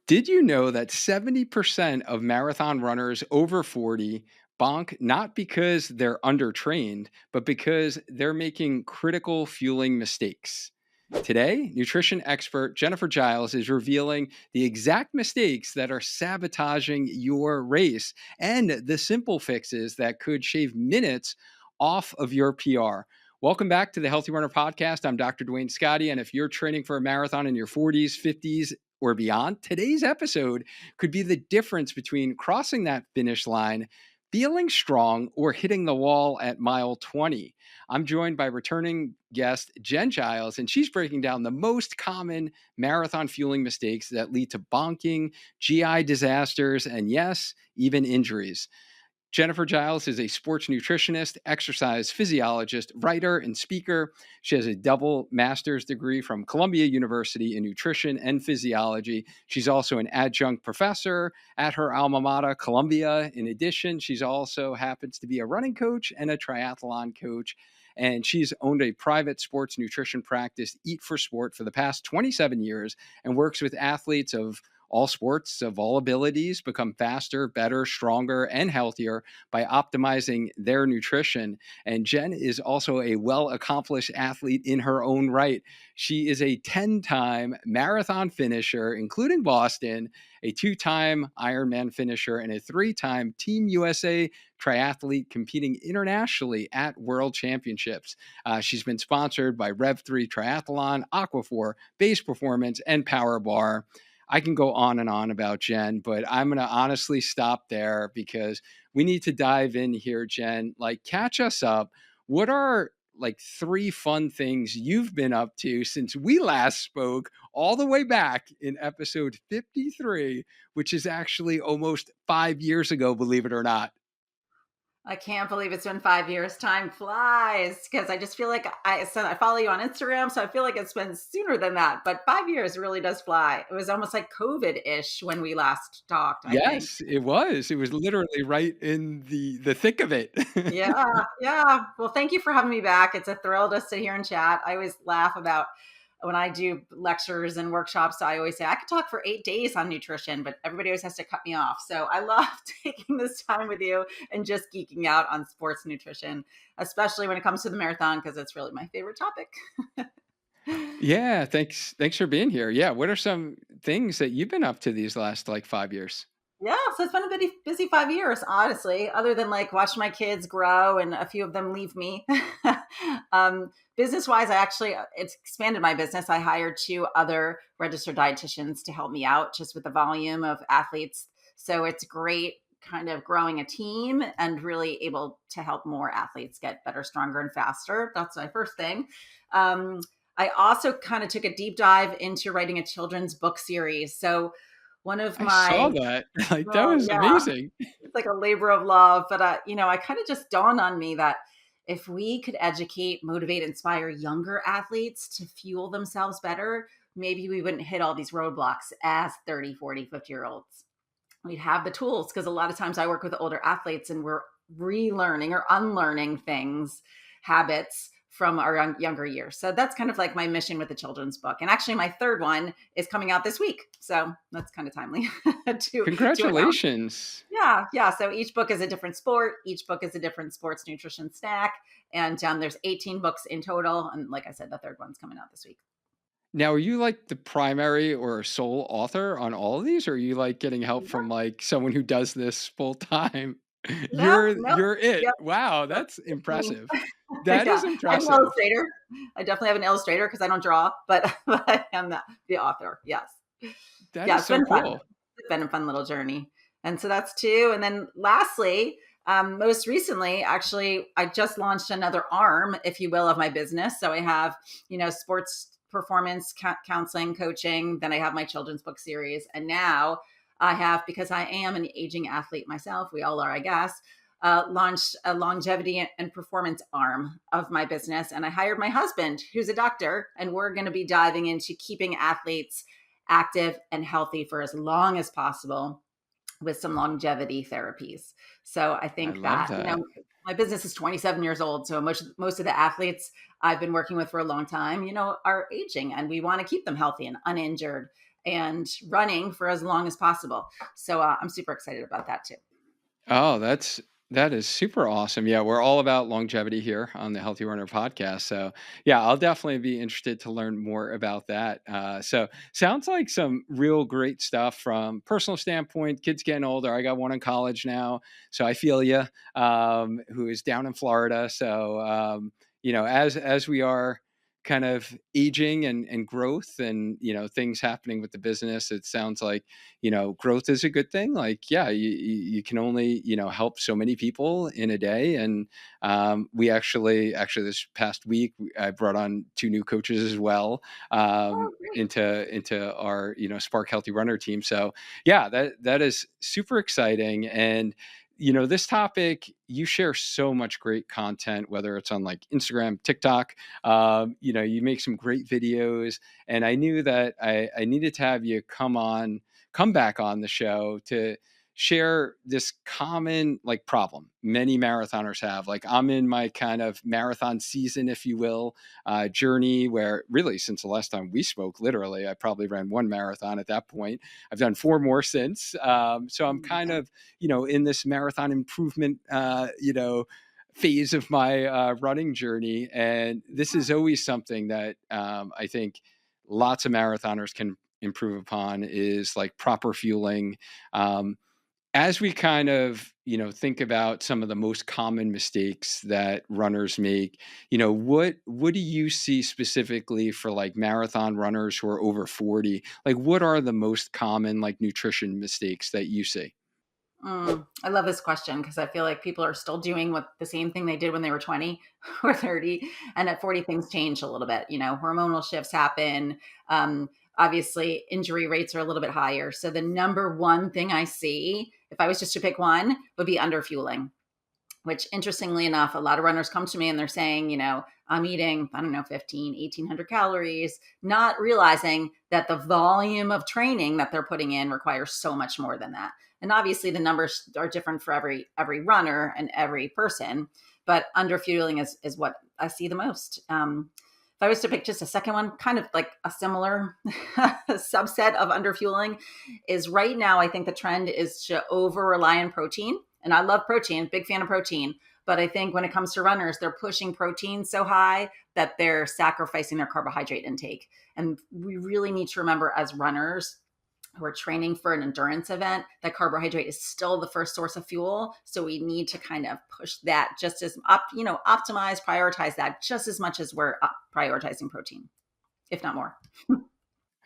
Did you know that 70% of marathon runners over 40 bonk not because they're undertrained, but because they're making critical fueling mistakes? Today, nutrition expert Jennifer Giles is revealing the exact mistakes that are sabotaging your race and the simple fixes that could shave minutes off of your PR. Welcome back to the Healthy Runner Podcast. I'm Dr. Dwayne Scotty, and if you're training for a marathon in your 40s, 50s, or beyond, today's episode could be the difference between crossing that finish line, feeling strong, or hitting the wall at mile 20. I'm joined by returning guest Jenn Giles, and she's breaking down the most common marathon fueling mistakes that lead to bonking, GI disasters, and yes, even injuries. Jennifer Giles is a sports nutritionist, exercise physiologist, writer, and speaker. She has a double master's degree from Columbia University in nutrition and physiology. She's also an adjunct professor at her alma mater, Columbia. In addition, she's also happens to be a running coach and a triathlon coach. And she's owned a private sports nutrition practice, Eat for Sport, for the past 27 years and works with athletes of all sports of all abilities become faster, better, stronger, and healthier by optimizing their nutrition. And Jenn is also a well-accomplished athlete in her own right. She is a 10-time marathon finisher, including Boston, a 2-time Ironman finisher, and a 3-time Team USA triathlete competing internationally at World Championships. She's been sponsored by Rev3 Triathlon, Aquaphor, Base Performance, and Power Bar. I can go on and on about Jenn, but I'm going to honestly stop there because we need to dive in here, Jenn. Like, catch us up. What are like 3 fun things you've been up to since we last spoke all the way back in episode 53, which is actually almost 5 years ago, believe it or not? I can't believe it's been 5 years. Time flies because I just feel like I follow you on Instagram, so I feel like it's been sooner than that. But 5 years really does fly. It was almost like COVID-ish when we last talked, I think. Yes, it was. It was literally right in the thick of it. Yeah, yeah. Well, thank you for having me back. It's a thrill to sit here and chat. I always laugh about when I do lectures and workshops. I always say I could talk for 8 days on nutrition, but everybody always has to cut me off. So I love taking this time with you and just geeking out on sports nutrition, especially when it comes to the marathon, because it's really my favorite topic. Yeah, thanks for being here. Yeah, what are some things that you've been up to these last like 5 years? Yeah, so it's been a busy 5 years, honestly, other than like watching my kids grow and a few of them leave me. Business wise, it's expanded my business. I hired 2 other registered dietitians to help me out just with the volume of athletes. So it's great kind of growing a team and really able to help more athletes get better, stronger, and faster. That's my first thing. I also kind of took a deep dive into writing a children's book series. So one of I saw my that. Like, that Oh, was yeah. amazing. It's like a labor of love. But, I kind of just dawned on me that if we could educate, motivate, inspire younger athletes to fuel themselves better, maybe we wouldn't hit all these roadblocks as 30, 40, 50-year olds. We'd have the tools because a lot of times I work with older athletes and we're relearning or unlearning things, habits from our younger years. So that's kind of like my mission with the children's book. And actually my third one is coming out this week. So that's kind of timely to announce. Congratulations. Yeah, yeah. So each book is a different sport. Each book is a different sports nutrition snack. And there's 18 books in total. And like I said, the third one's coming out this week. Now, are you like the primary or sole author on all of these? Or are you like getting help Yeah. from like someone who does this full time? No, no. You're it. Yep. Wow, Yep. that's It's me. impressive. That Yeah. is I have an impressive. illustrator. I definitely have an illustrator because I don't draw, but, but I am the author. Yes. That Yeah. is It's so been fun. cool. It's been a fun little journey. And so that's 2. And then lastly, most recently, actually, I just launched another arm, if you will, of my business. So I have, sports performance counseling, coaching. Then I have my children's book series. And now I have, because I am an aging athlete myself, we all are, I guess, launched a longevity and performance arm of my business. And I hired my husband, who's a doctor, and we're going to be diving into keeping athletes active and healthy for as long as possible with some longevity therapies. So I I think love that, that. my business is 27 years old. So most of the athletes I've been working with for a long time, are aging and we want to keep them healthy and uninjured. and running for as long as possible. So I'm super excited about that too. Oh, that is super awesome. Yeah, we're all about longevity here on the Healthy Runner podcast. So, yeah, I'll definitely be interested to learn more about that. So, sounds like some real great stuff from personal standpoint. Kids getting older. I got one in college now, so I feel you. Who is down in Florida. So, as we are kind of aging and growth and things happening with the business, it sounds like growth is a good thing. Like, yeah, you can only, help so many people in a day. And we actually this past week, I brought on two new coaches as well, Oh, great. into our, Spark Healthy Runner team. So yeah, that is super exciting. And this topic, you share so much great content, whether it's on like Instagram, TikTok. You make some great videos, and I knew that I needed to have you come back on the show to share this common like problem many marathoners have. Like, I'm in my kind of marathon season, if you will, journey, where really since the last time we spoke, literally I probably ran one marathon at that point. I've done four more since. So I'm kind of in this marathon improvement phase of my running journey, and this is always something that I think lots of marathoners can improve upon, is like proper fueling. Um, as we kind of, think about some of the most common mistakes that runners make, what do you see specifically for like marathon runners who are over 40? Like, what are the most common like nutrition mistakes that you see? I love this question because I feel like people are still doing what the same thing they did when they were 20 or 30. And at 40, things change a little bit. Hormonal shifts happen. Um, Obviously, injury rates are a little bit higher. So, the number one thing I see, if I was just to pick one, would be underfueling, which interestingly enough, a lot of runners come to me and they're saying, I'm eating, I don't know, 15, 1800 calories, not realizing that the volume of training that they're putting in requires so much more than that. And obviously the numbers are different for every runner and every person, but underfueling is what I see the most. If I was to pick just a second one, kind of like a similar subset of underfueling, is right now, I think the trend is to over rely on protein. And I love protein, big fan of protein. But I think when it comes to runners, they're pushing protein so high that they're sacrificing their carbohydrate intake. And we really need to remember, as runners who are training for an endurance event, that carbohydrate is still the first source of fuel. So we need to kind of push that just as optimize, prioritize that just as much as we're prioritizing protein, if not more.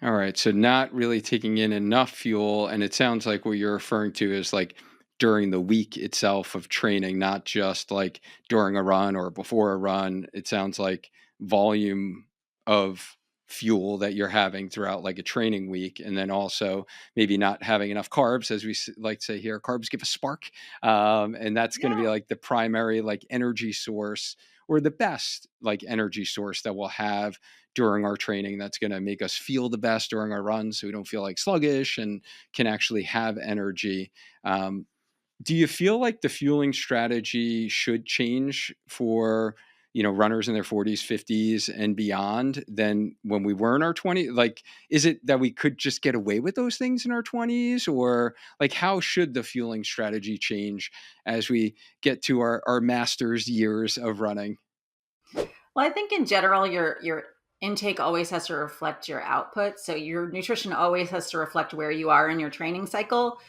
All right. So not really taking in enough fuel. And it sounds like what you're referring to is like during the week itself of training, not just like during a run or before a run. It sounds like volume of fuel that you're having throughout like a training week. And then also maybe not having enough carbs, as we like to say here. Carbs give a spark. And that's going to be Yeah. like the primary like energy source, or the best like energy source that we'll have during our training, that's going to make us feel the best during our runs, so we don't feel like sluggish and can actually have energy. Um, do you feel like the fueling strategy should change for runners in their 40s, 50s, and beyond than when we were in our 20s? Like, is it that we could just get away with those things in our 20s, or like how should the fueling strategy change as we get to our master's years of running? Well, I think in general, your intake always has to reflect your output. So your nutrition always has to reflect where you are in your training cycle,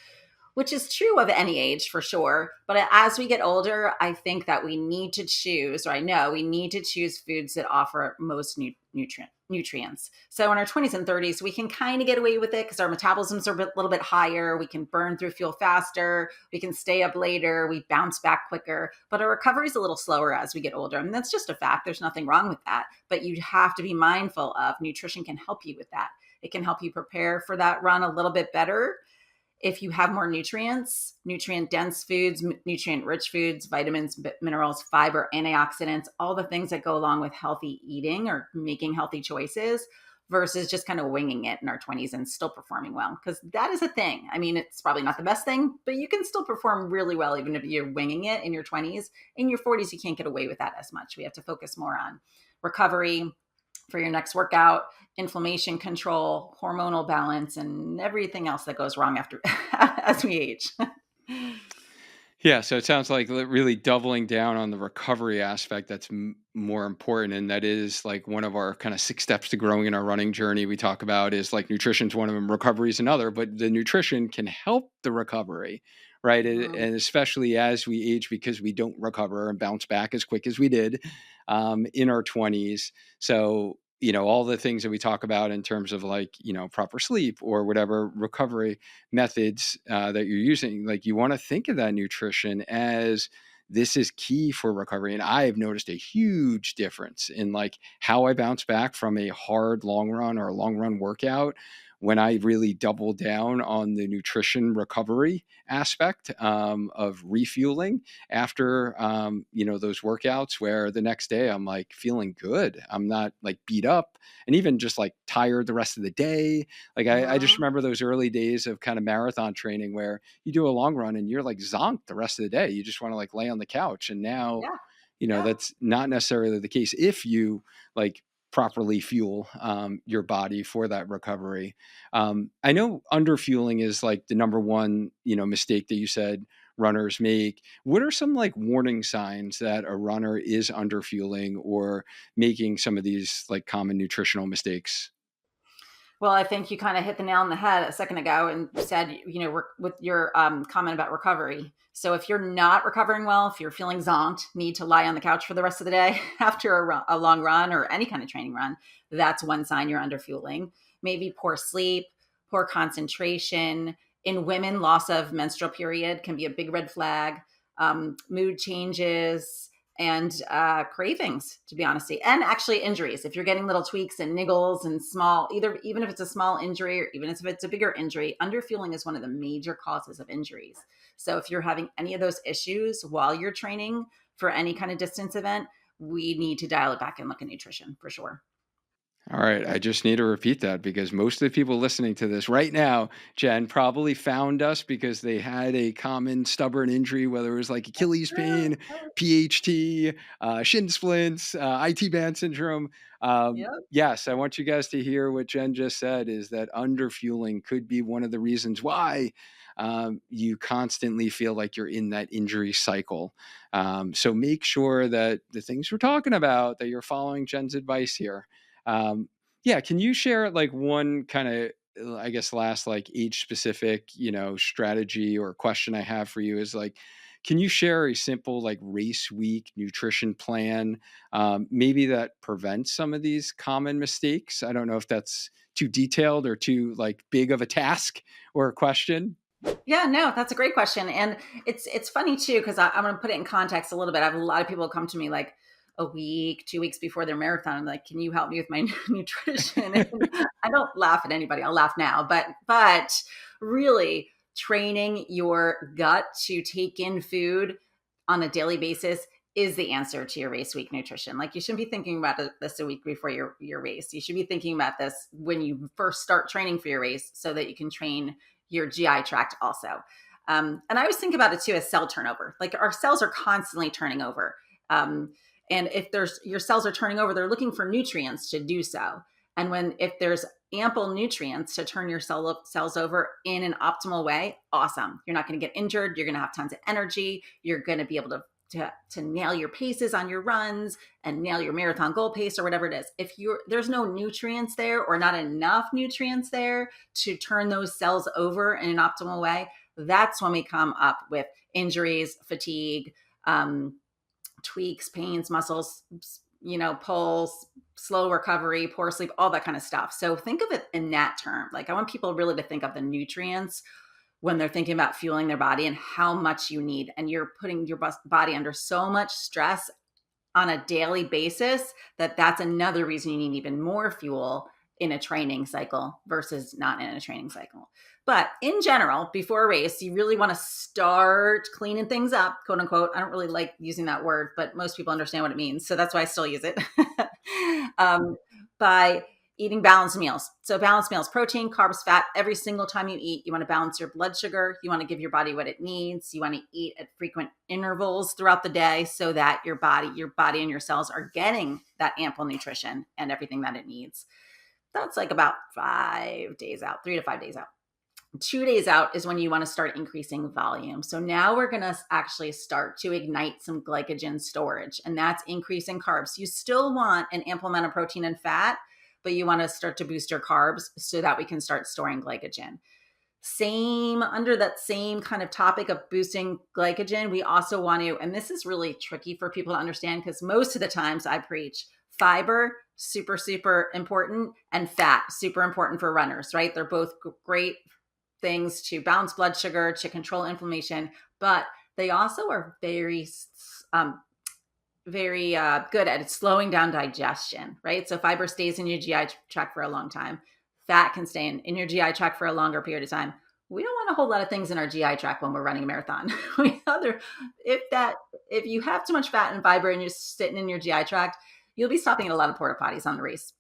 which is true of any age for sure. But as we get older, I think that we need to choose, or I know we need to choose foods that offer most nutrients. So in our 20s and 30s, we can kind of get away with it because our metabolisms are a little bit higher. We can burn through fuel faster. We can stay up later. We bounce back quicker. But our recovery is a little slower as we get older. And that's just a fact. There's nothing wrong with that. But you have to be mindful of nutrition can help you with that. It can help you prepare for that run a little bit better if you have more nutrients, nutrient dense foods, nutrient rich foods, vitamins, minerals, fiber, antioxidants, all the things that go along with healthy eating or making healthy choices, versus just kind of winging it in our 20s and still performing well. Because that is a thing. I mean, it's probably not the best thing, but you can still perform really well even if you're winging it in your 20s. In your 40s, you can't get away with that as much. We have to focus more on recovery for your next workout, inflammation control, hormonal balance, and everything else that goes wrong after as we age. Yeah, so it sounds like really doubling down on the recovery aspect that's more important, and that is like one of our kind of 6 steps to growing in our running journey. We talk about is like nutrition's one of them, recovery is another, but the nutrition can help the recovery, right? Mhm. And especially as we age, because we don't recover and bounce back as quick as we did in our 20s. So all the things that we talk about in terms of like proper sleep or whatever recovery methods that you're using, like you want to think of that nutrition as this is key for recovery. And I have noticed a huge difference in like how I bounce back from a hard long run or a long run workout when I really double down on the nutrition recovery aspect of refueling after those workouts, where the next day I'm like feeling good, I'm not like beat up and even just like tired the rest of the day. Like I just Mhm. remember those early days of kind of marathon training where you do a long run and you're like zonked the rest of the day. You just want to like lay on the couch. And now, Yeah. Yeah. that's not necessarily the case if you like properly fuel your body for that recovery. I know underfueling is like the number one, mistake that you said runners make. What are some like warning signs that a runner is underfueling or making some of these like common nutritional mistakes? Well, I think you kind of hit the nail on the head a second ago and said, with your comment about recovery. So if you're not recovering well, if you're feeling zonked, need to lie on the couch for the rest of the day after a long run or any kind of training run, that's one sign you're underfueling. Maybe poor sleep, poor concentration. In women, loss of menstrual period can be a big red flag. Mood changes, and cravings, to be honest, and actually injuries. If you're getting little tweaks and niggles and small, even if it's a small injury or even if it's a bigger injury, underfueling is one of the major causes of injuries. So if you're having any of those issues while you're training for any kind of distance event, we need to dial it back and look at nutrition for sure. All right, I just need to repeat that because most of the people listening to this right now, Jen, probably found us because they had a common stubborn injury, whether it was like Achilles True. pain, PHT, shin splints, IT band syndrome. Yep. Yes, I want you guys to hear what Jen just said is that underfueling could be one of the reasons why you constantly feel like you're in that injury cycle. So make sure that the things we're talking about, that you're following Jen's advice here. Yeah, can you share like one kind of, I guess, last like age specific, strategy or question I have for you is like, can you share a simple like race week nutrition plan, maybe that prevents some of these common mistakes? I don't know if that's too detailed or too like big of a task or a question. Yeah, no, that's a great question, and it's funny too because I'm going to put it in context a little bit. I have a lot of people come to me like a week, 2 weeks before their marathon. I'm like, "Can you help me with my nutrition?" And I don't laugh at anybody. I'll laugh now, but really training your gut to take in food on a daily basis is the answer to your race week nutrition. Like you shouldn't be thinking about this a week before your race. You should be thinking about this when you first start training for your race so that you can train your GI tract also. And I always think about it too as cell turnover. Like our cells are constantly turning over. And if your cells are turning over, they're looking for nutrients to do so. And if there's ample nutrients to turn your cells over in an optimal way, awesome. You're not going to get injured. You're going to have tons of energy. You're going to be able to nail your paces on your runs and nail your marathon goal pace or whatever it is. If there's no nutrients there or not enough nutrients there to turn those cells over in an optimal way, that's when we come up with injuries, fatigue, tweaks, pains, muscles, pulls, slow recovery, poor sleep, all that kind of stuff. So think of it in that term. Like I want people really to think of the nutrients when they're thinking about fueling their body and how much you need. And you're putting your body under so much stress on a daily basis that's another reason you need even more fuel in a training cycle versus not in a training cycle. But in general, before a race, you really want to start cleaning things up, quote unquote. I don't really like using that word, but most people understand what it means. So that's why I still use it. By eating balanced meals. So balanced meals, protein, carbs, fat, every single time you eat, you want to balance your blood sugar. You want to give your body what it needs. You want to eat at frequent intervals throughout the day so that your body and your cells are getting that ample nutrition and everything that it needs. That's like about 5 days out, 3 to 5 days out. 2 days out is when you want to start increasing volume. So now we're going to actually start to ignite some glycogen storage, and that's increasing carbs. You still want an ample amount of protein and fat, but you want to start to boost your carbs so that we can start storing glycogen. Same under that same kind of topic of boosting glycogen, we also want to, and this is really tricky for people to understand because most of the times I preach fiber, super, super important, and fat, super important for runners, right? They're both great things to balance blood sugar, to control inflammation, but they also are very good at slowing down digestion, right? So fiber stays in your GI tract for a long time. Fat can stay in your GI tract for a longer period of time. We don't want a whole lot of things in our GI tract when we're running a marathon. If you have too much fat and fiber and you're sitting in your GI tract, you'll be stopping at a lot of porta potties on race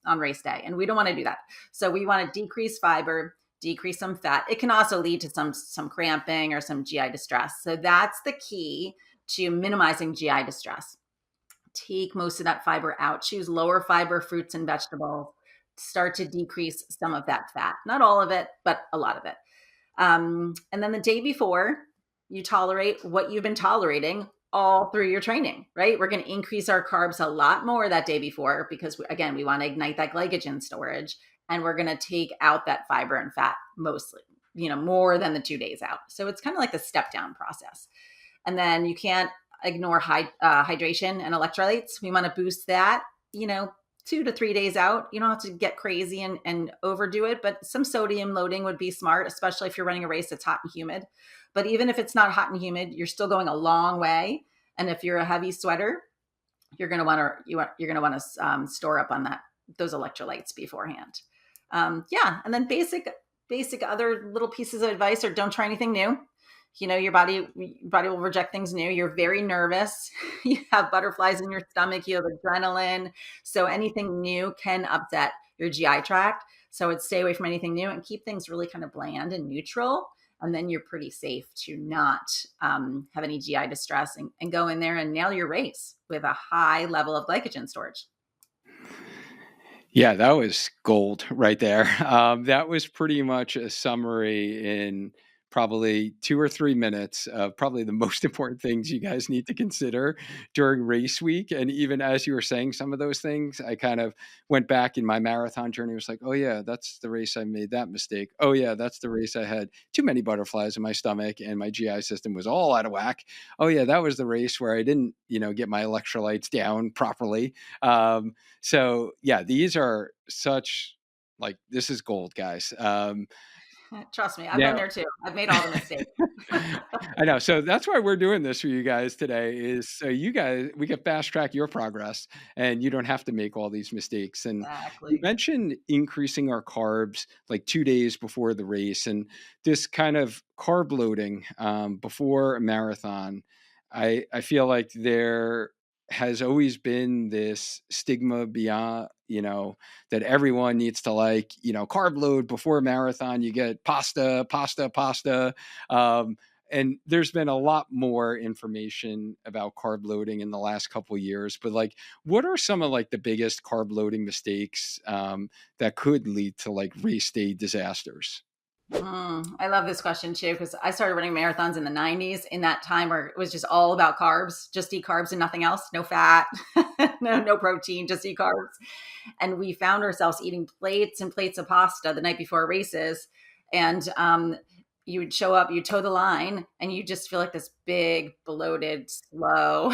day, and we don't want to do that. So we want to decrease fiber, decrease some fat. It can also lead to some cramping or some GI distress. So that's the key to minimizing GI distress. Take most of that fiber out. Choose lower fiber fruits and vegetables. Start to decrease some of that fat. Not all of it, but a lot of it. And then the day before, you tolerate what you've been tolerating all through your training, right? We're going to increase our carbs a lot more that day before because, again, we want to ignite that glycogen storage. And we're going to take out that fiber and fat mostly, more than the 2 days out. So it's kind of like the step down process. And then you can't ignore hydration and electrolytes. We want to boost that, 2 to 3 days out. You don't have to get crazy and overdo it, but some sodium loading would be smart, especially if you're running a race that's hot and humid. But even if it's not hot and humid, you're still going a long way. And if you're a heavy sweater, you're going to want to store up on those electrolytes beforehand. And then basic other little pieces of advice are don't try anything new. Your body will reject things new. You're very nervous. You have butterflies in your stomach. You have adrenaline. So anything new can upset your GI tract. So it's stay away from anything new and keep things really kind of bland and neutral. And then you're pretty safe to not have any GI distress and go in there and nail your race with a high level of glycogen storage. Yeah, that was gold right there. That was pretty much a summary in probably 2 or 3 minutes of probably the most important things you guys need to consider during race week. And even as you were saying some of those things, I kind of went back in my marathon journey. It was like, oh yeah, that's the race I made that mistake. Oh yeah, that's the race I had too many butterflies in my stomach and my GI system was all out of whack. Oh yeah, that was the race where I didn't, get my electrolytes down properly. So yeah, these are such this is gold, guys. Trust me, I've been Now there too. I've made all the mistakes. I know. So that's why we're doing this for you guys today is so we can fast track your progress and you don't have to make all these mistakes. And you Exactly. mentioned increasing our carbs like 2 days before the race and this kind of carb loading before a marathon. I feel like there has always been this stigma beyond, that everyone needs to carb load before a marathon. You get pasta, pasta, pasta. And there's been a lot more information about carb loading in the last couple of years, but what are some of the biggest carb loading mistakes that could lead to race day disasters? I love this question too, because I started running marathons in the 90s in that time where it was just all about carbs, just eat carbs and nothing else, no fat, no protein, just eat carbs. And we found ourselves eating plates and plates of pasta the night before races. And you would show up, you toe the line, and you just feel like this big, bloated, slow,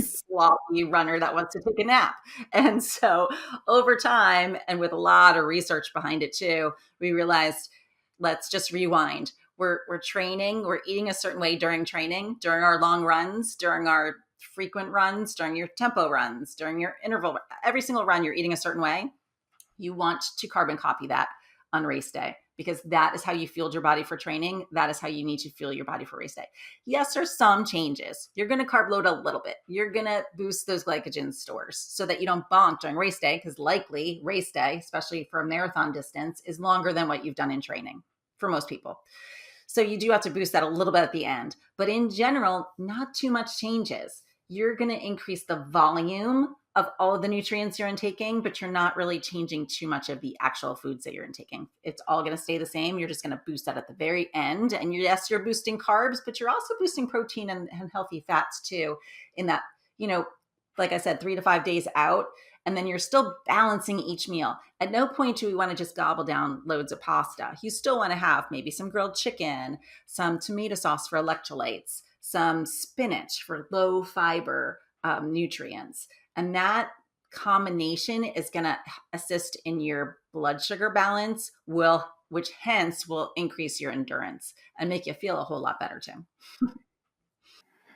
sloppy runner that wants to take a nap. And so over time, and with a lot of research behind it too, we realized let's just rewind. We're training, we're eating a certain way during training, during our long runs, during our frequent runs, during your tempo runs, during your interval. Every single run, you're eating a certain way. You want to carbon copy that on race day because that is how you fueled your body for training. That is how you need to fuel your body for race day. Yes, there's some changes. You're going to carb load a little bit. You're going to boost those glycogen stores so that you don't bonk during race day because likely race day, especially for a marathon distance, is longer than what you've done in training for most people. So you do have to boost that a little bit at the end. But in general, not too much changes. You're going to increase the volume of all of the nutrients you're intaking, but you're not really changing too much of the actual foods that you're intaking. It's all going to stay the same. You're just going to boost that at the very end. And yes, you're boosting carbs, but you're also boosting protein and healthy fats too, in that, you know, like I said, 3 to 5 days out. And then you're still balancing each meal. At no point do we want to just gobble down loads of pasta. You still want to have maybe some grilled chicken, some tomato sauce for electrolytes, some spinach for low fiber nutrients. And that combination is going to assist in your blood sugar balance, which hence will increase your endurance and make you feel a whole lot better too.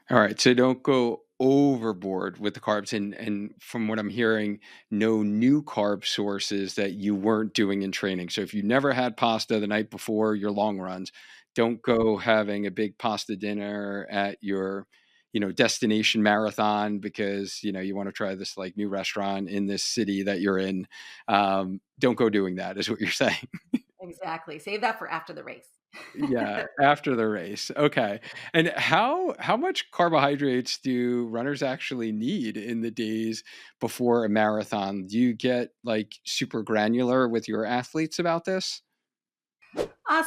All right, so don't go overboard with the carbs, and from what I'm hearing, no new carb sources that you weren't doing in training. So if you never had pasta the night before your long runs, don't go having a big pasta dinner at your, destination marathon because, you want to try this like new restaurant in this city that you're in. Don't go doing that, is what you're saying. Exactly. Save that for after the race. Yeah, after the race. Okay. And how much carbohydrates do runners actually need in the days before a marathon? Do you get like super granular with your athletes about this?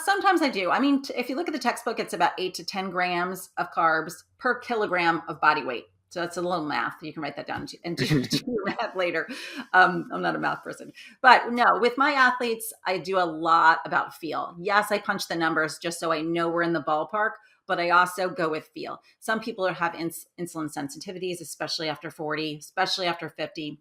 Sometimes I do. I mean, if you look at the textbook, it's about 8 to 10 grams of carbs per kilogram of body weight. So that's a little math. You can write that down and do your math later. I'm not a math person. But no, with my athletes, I do a lot about feel. Yes, I punch the numbers just so I know we're in the ballpark, but I also go with feel. Some people have insulin sensitivities, especially after 40, especially after 50.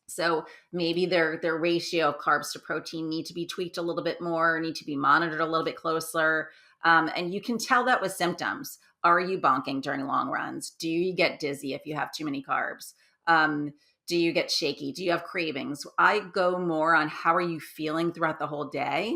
So maybe their ratio of carbs to protein need to be tweaked a little bit more, need to be monitored a little bit closer. And you can tell that with symptoms. Are you bonking during long runs? Do you get dizzy if you have too many carbs? Do you get shaky? Do you have cravings? I go more on how are you feeling throughout the whole day,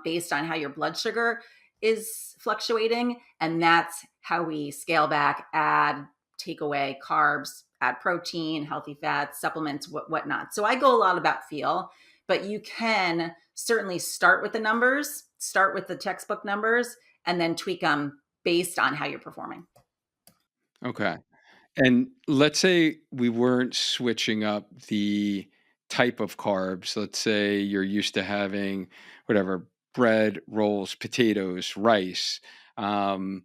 based on how your blood sugar is fluctuating. And that's how we scale back, add, take away carbs, add protein, healthy fats, supplements, whatnot. So I go a lot about feel, but you can certainly start with the numbers, start with the textbook numbers, and then tweak them based on how you're performing. Okay. And let's say we weren't switching up the type of carbs. Let's say you're used to having whatever bread, rolls, potatoes, rice. Um,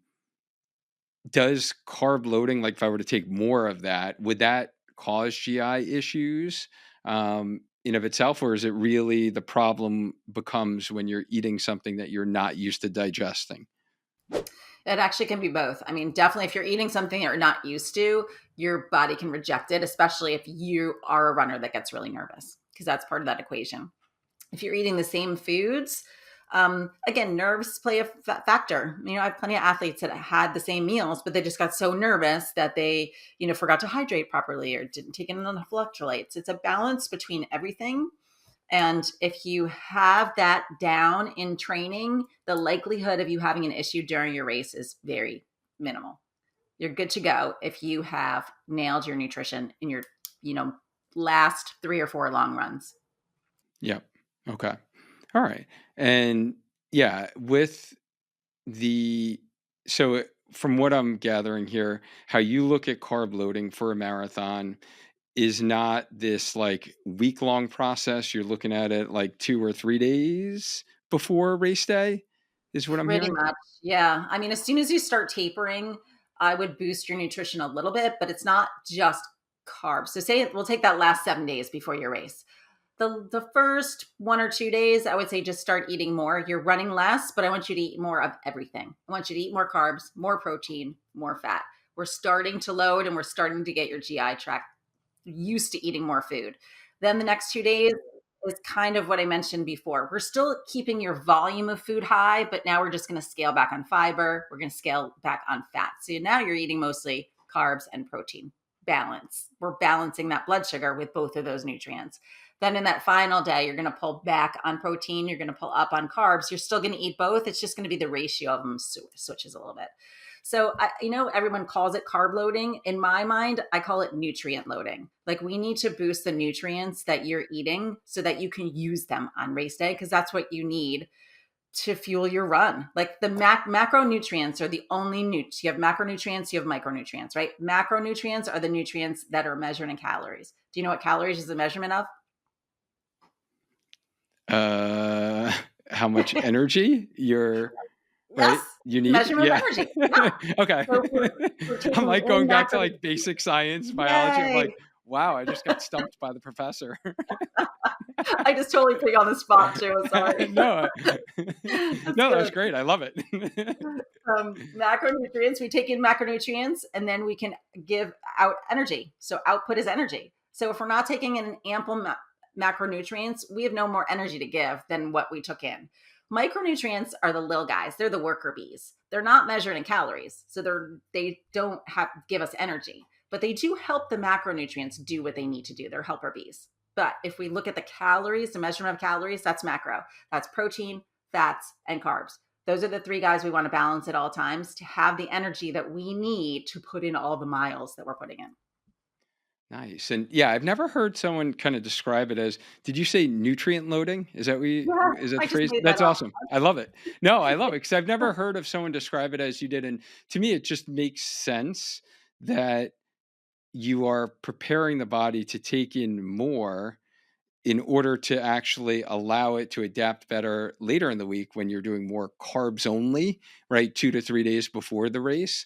Does carb loading, like if I were to take more of that, would that cause GI issues in of itself, or is it really the problem becomes when you're eating something that you're not used to digesting? It actually can be both. I mean, definitely if you're eating something that you're not used to, your body can reject it, especially if you are a runner that gets really nervous, because that's part of that equation. If you're eating the same foods, again, nerves play a factor. I have plenty of athletes that had the same meals, but they just got so nervous that they, forgot to hydrate properly or didn't take in enough electrolytes. It's a balance between everything. And if you have that down in training, the likelihood of you having an issue during your race is very minimal. You're good to go if you have nailed your nutrition in your, you know, last 3 or 4 long runs. Yep. Okay. All right. And yeah, with the so from what I'm gathering here, how you look at carb loading for a marathon is not this like week long process. You're looking at it like 2 or 3 days before race day, is what I'm Pretty hearing. much. Yeah. I mean, as soon as you start tapering, I would boost your nutrition a little bit, but it's not just carbs. So say we'll take that last 7 days before your race. The first 1 or 2 days, I would say just start eating more. You're running less, but I want you to eat more of everything. I want you to eat more carbs, more protein, more fat. We're starting to load and we're starting to get your GI tract used to eating more food. Then the next 2 days is kind of what I mentioned before. We're still keeping your volume of food high, but now we're just going to scale back on fiber. We're going to scale back on fat. So now you're eating mostly carbs and protein. Balance. We're balancing that blood sugar with both of those nutrients. Then in that final day, you're going to pull back on protein. You're going to pull up on carbs. You're still going to eat both. It's just going to be the ratio of them switches a little bit. So, everyone calls it carb loading. In my mind, I call it nutrient loading. Like we need to boost the nutrients that you're eating so that you can use them on race day because that's what you need to fuel your run. Like the macronutrients are the only nutrients. You have macronutrients, you have micronutrients, right? Macronutrients are the nutrients that are measured in calories. Do you know what calories is a measurement of? Uh, how much energy you're Yes, right? You it's a need? measurement of Yeah. energy. Yeah. Okay. So we're I'm taking like in going back to macro. like basic science, biology. I'm like, Yay. wow, I just got stumped by the professor. I just totally put you on the spot too. Sorry. No, That's no, that's good. great. I love it. Macronutrients, we take in macronutrients and then we can give out energy. So output is energy. So if we're not taking in ample macronutrients, we have no more energy to give than what we took in. Micronutrients are the little guys. They're the worker bees. They're not measured in calories. So they don't have give us energy, but they do help the macronutrients do what they need to do. They're helper bees. But if we look at the calories, the measurement of calories, that's macro. That's protein, fats, and carbs. Those are the three guys we want to balance at all times to have the energy that we need to put in all the miles that we're putting in. Nice. And yeah, I've never heard someone kind of describe it as, did you say nutrient loading? Is that Yeah, is that I the just phrase? made that That's up. awesome. I love it. No, I love it because I've never heard of someone describe it as you did. And to me, it just makes sense that you are preparing the body to take in more in order to actually allow it to adapt better later in the week when you're doing more carbs only, right? 2 to 3 days before the race,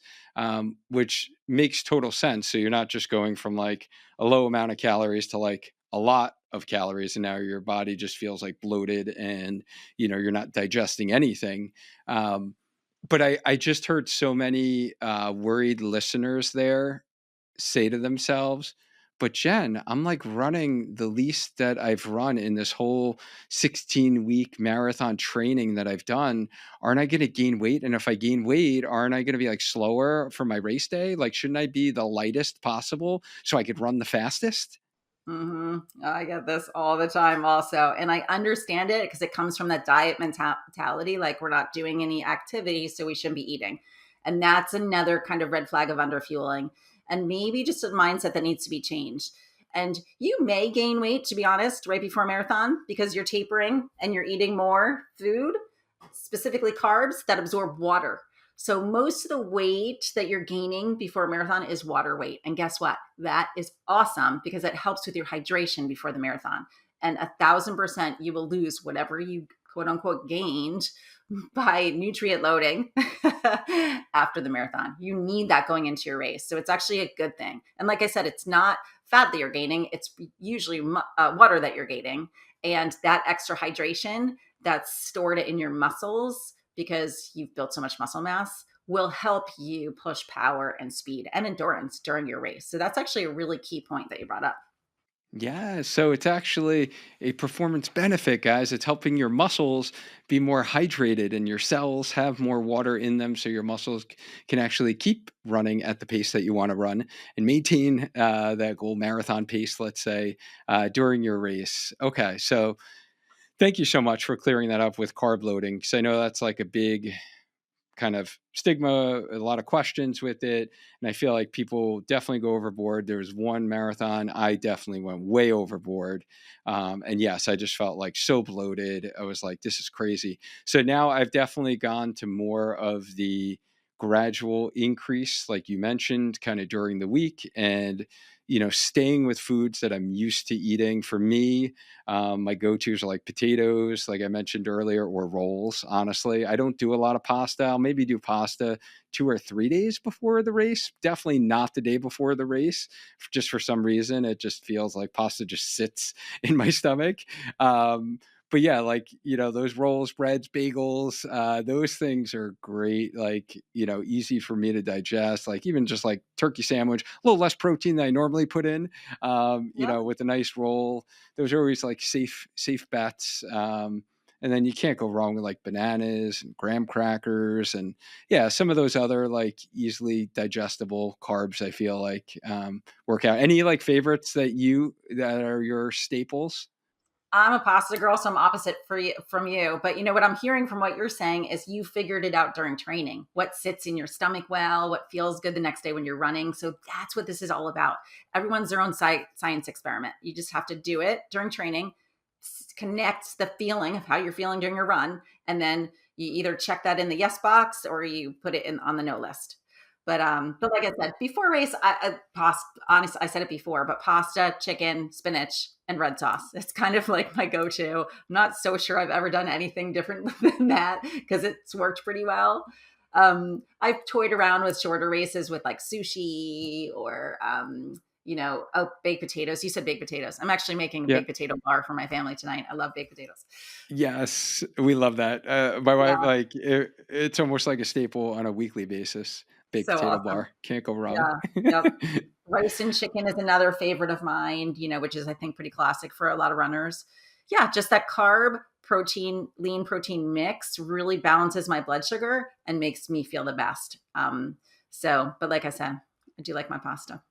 which makes total sense. So you're not just going from like a low amount of calories to like a lot of calories, and now your body just feels like bloated and, you're not digesting anything. But I just heard so many worried listeners there say to themselves, but Jen, I'm like running the least that I've run in this whole 16-week marathon training that I've done. Aren't I going to gain weight? And if I gain weight, aren't I going to be like slower for my race day? Like, shouldn't I be the lightest possible so I could run the fastest? I get this all the time also. And I understand it because it comes from that diet mentality. Like we're not doing any activity, so we shouldn't be eating. And that's another kind of red flag of underfueling and maybe just a mindset that needs to be changed. And you may gain weight, to be honest, right before a marathon because you're tapering and you're eating more food, specifically carbs that absorb water. So most of the weight that you're gaining before a marathon is water weight. And guess what? That is awesome because it helps with your hydration before the marathon. And 1,000% you will lose whatever you quote unquote gained by nutrient loading after the marathon. You need that going into your race. So it's actually a good thing. And like I said, it's not fat that you're gaining, it's usually water that you're gaining. And that extra hydration that's stored in your muscles because you've built so much muscle mass will help you push power and speed and endurance during your race. So that's actually a really key point that you brought up. Yeah, so it's actually a performance benefit, guys. It's helping your muscles be more hydrated and your cells have more water in them so your muscles can actually keep running at the pace that you want to run and maintain that goal marathon pace, let's say, during your race. Okay, so thank you so much for clearing that up with carb loading because I know that's like a big kind of stigma, a lot of questions with it. And I feel like people definitely go overboard. There was one marathon, I definitely went way overboard. And yes, I just felt like so bloated. I was like, this is crazy. So now I've definitely gone to more of the gradual increase, like you mentioned, kind of during the week. And staying with foods that I'm used to eating. For me, my go-tos are like potatoes, like I mentioned earlier, or rolls. Honestly, I don't do a lot of pasta. I'll maybe do pasta 2 or 3 days before the race. Definitely not the day before the race. Just for some reason, it just feels like pasta just sits in my stomach. But yeah, like, those rolls, breads, bagels, those things are great. Like, easy for me to digest. Like even just like turkey sandwich, a little less protein than I normally put in, Yep. with a nice roll. Those are always like safe bets. And then you can't go wrong with like bananas and graham crackers and yeah, some of those other like easily digestible carbs. I feel like work out. Any like favorites that are your staples? I'm a pasta girl, so I'm opposite from you. But you know what I'm hearing from what you're saying is you figured it out during training. What sits in your stomach well, what feels good the next day when you're running. So that's what this is all about. Everyone's their own science experiment. You just have to do it during training connect the feeling of how you're feeling during your run, and then you either check that in the yes box or you put it in on the no list. But like I said, before race, I pasta. Honestly, I said it before, but pasta, chicken, spinach, and red sauce. It's kind of like my go-to. I'm not so sure I've ever done anything different than that because it's worked pretty well. I've toyed around with shorter races with like sushi or oh, baked potatoes. You said baked potatoes. I'm actually making a Yeah. baked potato bar for my family tonight. I love baked potatoes. Yes, we love that. My wife, Yeah, like, it's almost like a staple on a weekly basis. Baked so potato awesome. bar, can't go wrong. Yeah, yep. Rice and chicken is another favorite of mine, which is I think pretty classic for a lot of runners. Yeah, just that carb, protein, lean protein mix really balances my blood sugar and makes me feel the best. But like I said, I do like my pasta.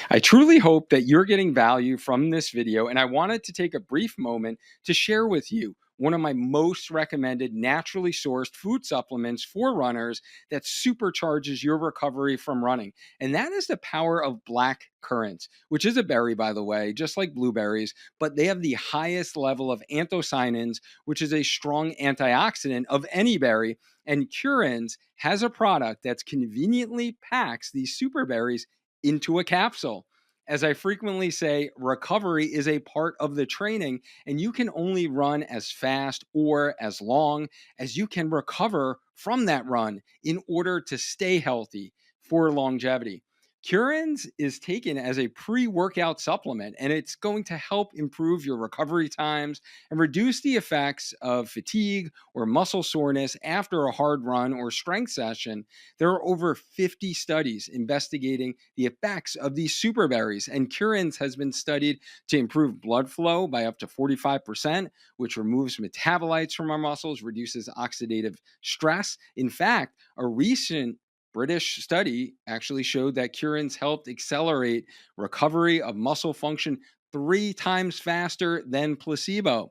I truly hope that you're getting value from this video, and I wanted to take a brief moment to share with you one of my most recommended naturally sourced food supplements for runners that supercharges your recovery from running. And that is the power of blackcurrant, which is a berry, by the way, just like blueberries, but they have the highest level of anthocyanins, which is a strong antioxidant of any berry. And CurraNz has a product that's conveniently packs these super berries into a capsule. As I frequently say, recovery is a part of the training, and you can only run as fast or as long as you can recover from that run in order to stay healthy for longevity. CurraNz is taken as a pre workout supplement, and it's going to help improve your recovery times and reduce the effects of fatigue or muscle soreness after a hard run or strength session. There are over 50 studies investigating the effects of these super berries, and CurraNz has been studied to improve blood flow by up to 45%, which removes metabolites from our muscles, reduces oxidative stress. In fact, a recent British study actually showed that CurraNz helped accelerate recovery of muscle function 3 times faster than placebo.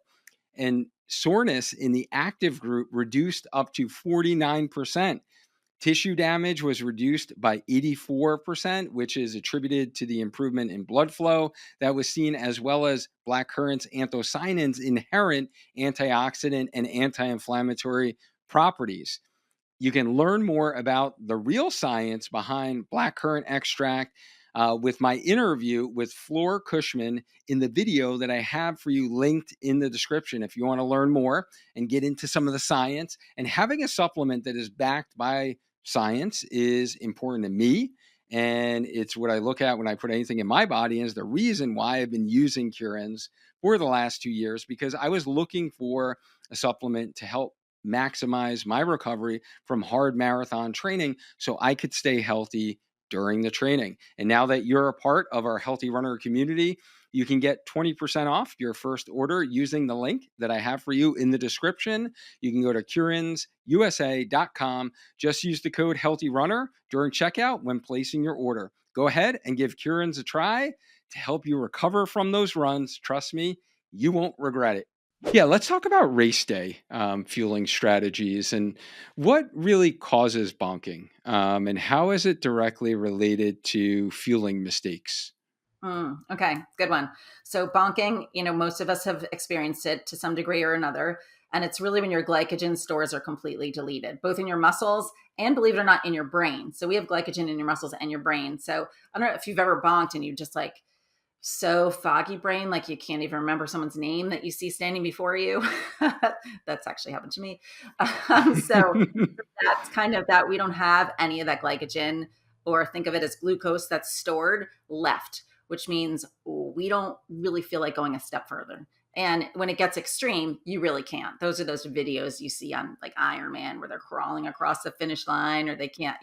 And soreness in the active group reduced up to 49%. Tissue damage was reduced by 84%, which is attributed to the improvement in blood flow that was seen, as well as blackcurrant's anthocyanins' inherent antioxidant and anti inflammatory properties. You can learn more about the real science behind blackcurrant extract with my interview with Floor Cushman in the video that I have for you linked in the description if you want to learn more and get into some of the science. And having a supplement that is backed by science is important to me. And it's what I look at when I put anything in my body, and is the reason why I've been using CurraNz for the last 2 years, because I was looking for a supplement to help maximize my recovery from hard marathon training so I could stay healthy during the training. And now that you're a part of our Healthy Runner community, you can get 20% off your first order using the link that I have for you in the description. You can go to CurraNzUSA.com. Just use the code HealthyRunner during checkout when placing your order. Go ahead and give CurraNz a try to help you recover from those runs. Trust me, you won't regret it. Yeah, let's talk about race day fueling strategies and what really causes bonking, and how is it directly related to fueling mistakes? Okay, good one. So bonking, most of us have experienced it to some degree or another. And it's really when your glycogen stores are completely deleted, both in your muscles and, believe it or not, in your brain. So we have glycogen in your muscles and your brain. So I don't know if you've ever bonked and you just like so foggy brain, like you can't even remember someone's name that you see standing before you. That's actually happened to me. So that's kind of that we don't have any of that glycogen, or think of it as glucose that's stored left, which means we don't really feel like going a step further. And when it gets extreme, you really can't. Those are those videos you see on like Iron Man where they're crawling across the finish line, or they can't,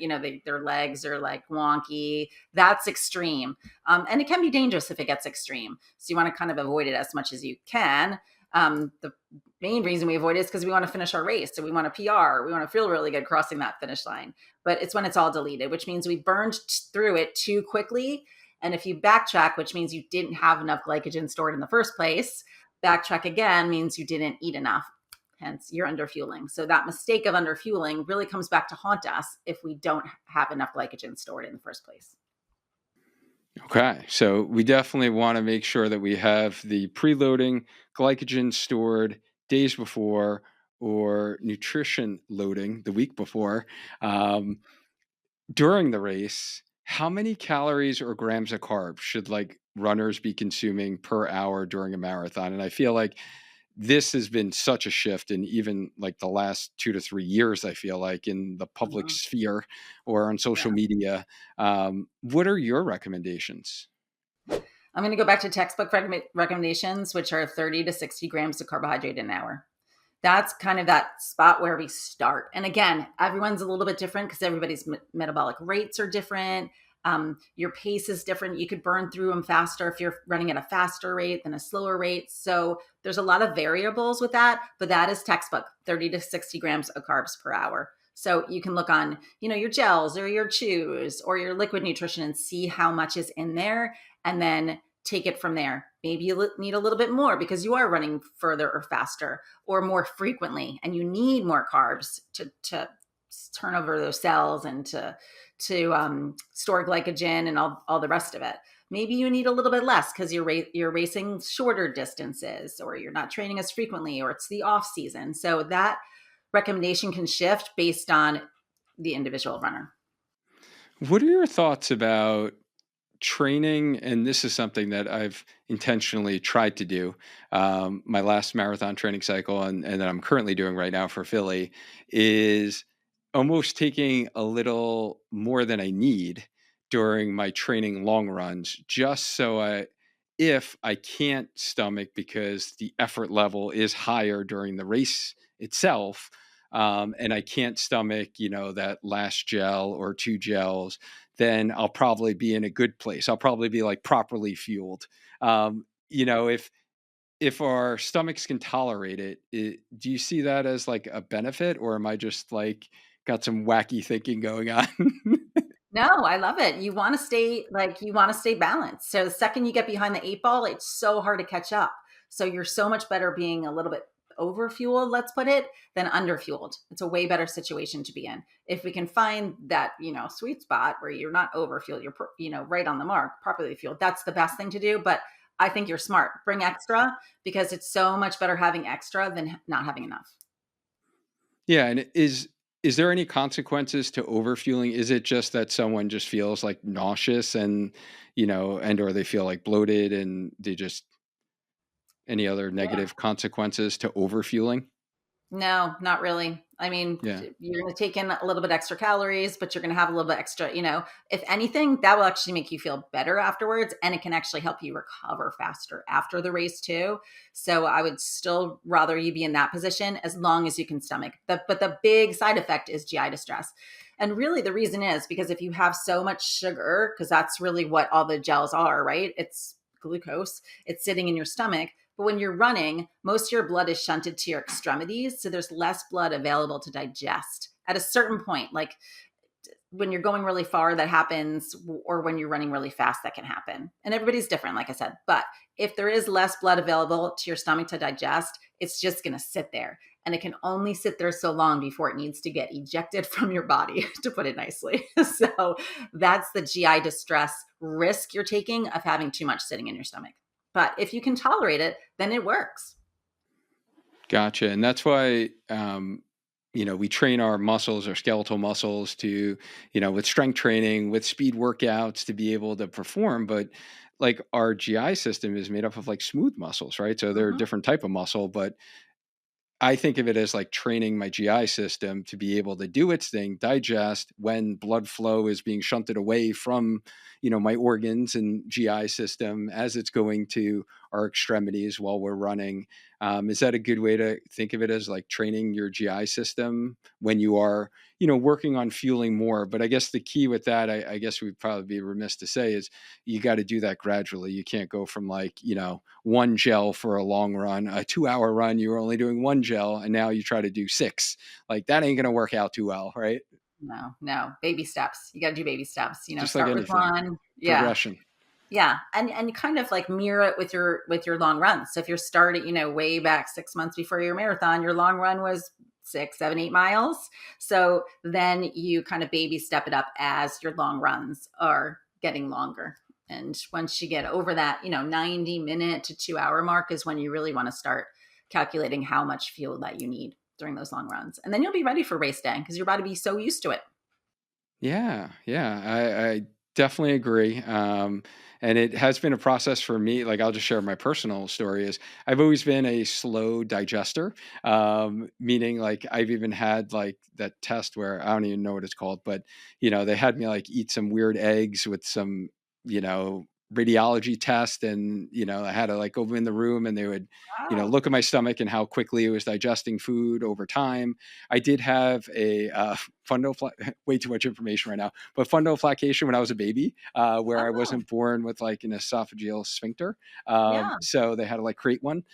their legs are like wonky. That's extreme. And it can be dangerous if it gets extreme. So you want to kind of avoid it as much as you can. The main reason we avoid it is because we want to finish our race. So we want a PR. We want to feel really good crossing that finish line. But it's when it's all deleted, which means we burned through it too quickly. And if you backtrack, which means you didn't have enough glycogen stored in the first place, backtrack again means you didn't eat enough. Hence, you're underfueling. So that mistake of underfueling really comes back to haunt us if we don't have enough glycogen stored in the first place. Okay, so we definitely want to make sure that we have the preloading glycogen stored days before or nutrition loading the week before. Um, During the race, how many calories or grams of carbs should like runners be consuming per hour during a marathon? And I feel like this has been such a shift in even like the last 2 to 3 years, I feel like in the public Mhm. sphere or on social Yeah. media. What are your recommendations? I'm going to go back to textbook recommendations, which are 30 to 60 grams of carbohydrate an hour. That's kind of that spot where we start. And again, everyone's a little bit different because everybody's metabolic rates are different. Your pace is different. You could burn through them faster if you're running at a faster rate than a slower rate. So there's a lot of variables with that, but that is textbook 30 to 60 grams of carbs per hour. So you can look on, your gels or your chews or your liquid nutrition and see how much is in there and then take it from there. Maybe you need a little bit more because you are running further or faster or more frequently and you need more carbs to turn over those cells and to store glycogen and all the rest of it. Maybe you need a little bit less because you're racing shorter distances or you're not training as frequently or it's the off season. So that recommendation can shift based on the individual runner. What are your thoughts about training? And this is something that I've intentionally tried to do. My last marathon training cycle, and that I'm currently doing right now for Philly, is almost taking a little more than I need during my training long runs, just so if I can't stomach because the effort level is higher during the race itself, and I can't stomach, that last gel or two gels, then I'll probably be in a good place. I'll probably be like properly fueled. If our stomachs can tolerate it, do you see that as like a benefit, or am I just like got some wacky thinking going on? No, I love it. You want to stay balanced. So the second you get behind the eight ball, it's so hard to catch up. So you're so much better being a little bit overfueled, let's put it, than underfueled. It's a way better situation to be in. If we can find that, sweet spot where you're not overfueled, you're, right on the mark, properly fueled. That's the best thing to do. But I think you're smart. Bring extra because it's so much better having extra than not having enough. Yeah, and is there any consequences to overfueling? Is it just that someone just feels like nauseous and or they feel like bloated and they just any other negative consequences to overfueling? No, not really. I mean, Yeah. you're going to take in a little bit extra calories, but you're going to have a little bit extra, if anything, that will actually make you feel better afterwards. And it can actually help you recover faster after the race too. So I would still rather you be in that position as long as you can stomach. But the big side effect is GI distress. And really the reason is because if you have so much sugar, because that's really what all the gels are, right? It's glucose, it's sitting in your stomach. But when you're running, most of your blood is shunted to your extremities. So there's less blood available to digest at a certain point. Like when you're going really far, that happens, or when you're running really fast, that can happen. And everybody's different, like I said. But if there is less blood available to your stomach to digest, it's just going to sit there. And it can only sit there so long before it needs to get ejected from your body, to put it nicely. So that's the GI distress risk you're taking of having too much sitting in your stomach. But if you can tolerate it, then it works. Gotcha. And that's why, we train our muscles, our skeletal muscles to, with strength training, with speed workouts to be able to perform. But like our GI system is made up of like smooth muscles, right? So they're a Mhm. different type of muscle, but I think of it as like training my GI system to be able to do its thing, digest when blood flow is being shunted away from, my organs and GI system as it's going to our extremities while we're running. Is that a good way to think of it, as like training your GI system when you are, working on fueling more? But I guess the key with that, I guess we'd probably be remiss to say, is you got to do that gradually. You can't go from like, one gel for a long run, a 2 hour run, you were only doing one gel, and now you try to do six. Like that ain't going to work out too well, right? No, no, baby steps. You got to do baby steps. Just like Start with anything, one. Yeah, progression. yeah, and kind of like mirror it with your long runs. So if you're starting, way back 6 months before your marathon, your long run was 6, 7, 8 miles. So then you kind of baby step it up as your long runs are getting longer And once you get over that, 90-minute to 2 hour mark is when you really want to start calculating how much fuel that you need during those long runs. And then you'll be ready for race day because your body will be so used to it. Yeah, yeah, I definitely agree. And it has been a process for me. Like, I'll just share my personal story. Is I've always been a slow digester, meaning like I've even had like that test where I don't even know what it's called, but they had me like eat some weird eggs with some you know radiology test, and I had to like go in the room and they would Wow. look at my stomach and how quickly it was digesting food over time. I did have a fundo way too much information right now, but fundoplication when I was a baby, where I Oh, wasn't born with like an esophageal sphincter. yeah. So they had to like create one.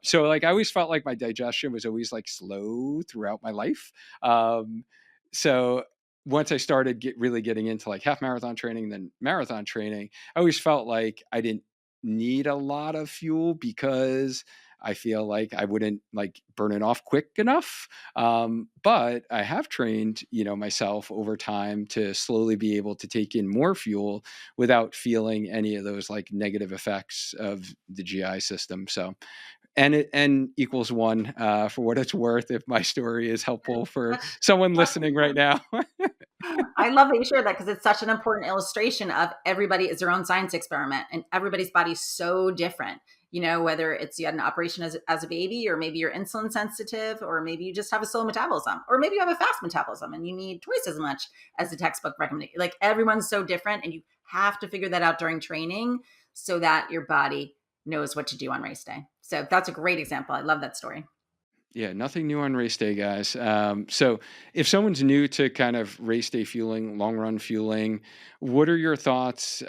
So like I always felt like my digestion was always like slow throughout my life. Um, so once I started really getting into like half marathon training, then marathon training, I always felt like I didn't need a lot of fuel because I feel like I wouldn't like burn it off quick enough. But I have trained, myself over time to slowly be able to take in more fuel without feeling any of those like negative effects of the GI system. So, and it N equals one, for what it's worth. If my story is helpful for Such, someone such listening right now. I love that you shared that because it's such an important illustration of everybody is their own science experiment and everybody's body's so different. Whether it's you had an operation as a baby, or maybe you're insulin sensitive, or maybe you just have a slow metabolism, or maybe you have a fast metabolism and you need twice as much as the textbook recommended. Like everyone's so different, and you have to figure that out during training so that your body knows what to do on race day. So that's a great example. I love that story. Yeah, nothing new on race day, guys. So, if someone's new to kind of race day fueling, long run fueling, what are your thoughts?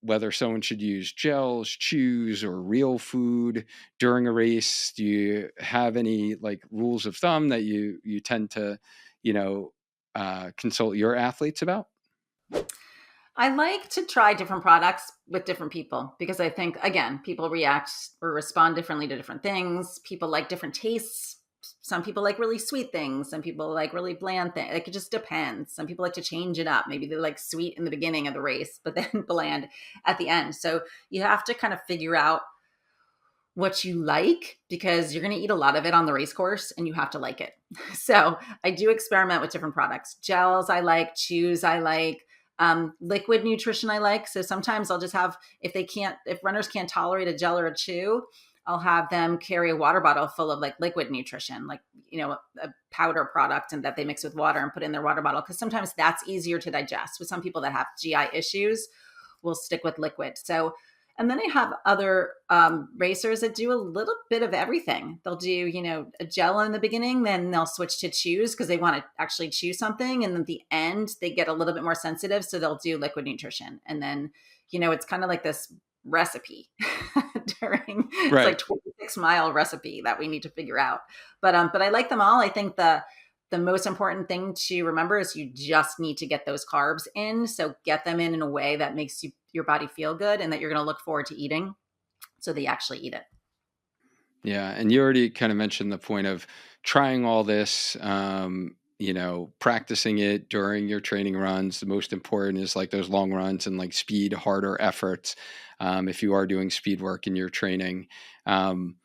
Whether someone should use gels, chews, or real food during a race? Do you have any like rules of thumb that you tend to, you know, consult your athletes about? I like to try different products with different people because I think, again, people react or respond differently to different things. People like different tastes. Some people like really sweet things. Some people like really bland things. Like it just depends. Some people like to change it up. Maybe they like sweet in the beginning of the race, but then bland at the end. So you have to kind of figure out what you like because you're going to eat a lot of it on the race course and you have to like it. So I do experiment with different products. Gels I like, chews I like, liquid nutrition I like. So sometimes I'll just have, if runners can't tolerate a gel or a chew, I'll have them carry a water bottle full of like liquid nutrition, like, a powder product and that they mix with water and put in their water bottle. Cause sometimes that's easier to digest. With some people that have GI issues, we'll stick with liquid. So, and then I have other racers that do a little bit of everything. They'll do, a gel in the beginning, then they'll switch to chews because they want to actually chew something. And then at the end, they get a little bit more sensitive. So they'll do liquid nutrition. And then, it's kind of like this recipe it's Right. like 26-mile recipe that we need to figure out. But I like them all. I think the most important thing to remember is you just need to get those carbs in. So get them in a way that makes your body feel good and that you're going to look forward to eating so that you actually eat it. Yeah, and you already kind of mentioned the point of trying all this, practicing it during your training runs. The most important is like those long runs and like speed, harder efforts. If you are doing speed work in your training, um,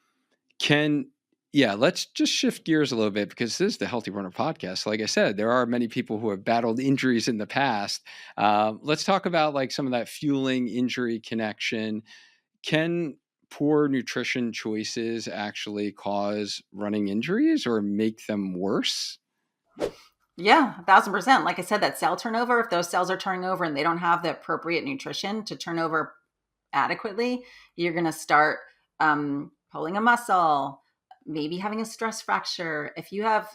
can yeah, let's just shift gears a little bit because this is the Healthy Runner podcast. Like I said, there are many people who have battled injuries in the past. Let's talk about like some of that fueling injury connection. Can poor nutrition choices actually cause running injuries or make them worse? Yeah, 1,000%. Like I said, that cell turnover, if those cells are turning over and they don't have the appropriate nutrition to turn over adequately, you're going to start pulling a muscle, maybe having a stress fracture. If you have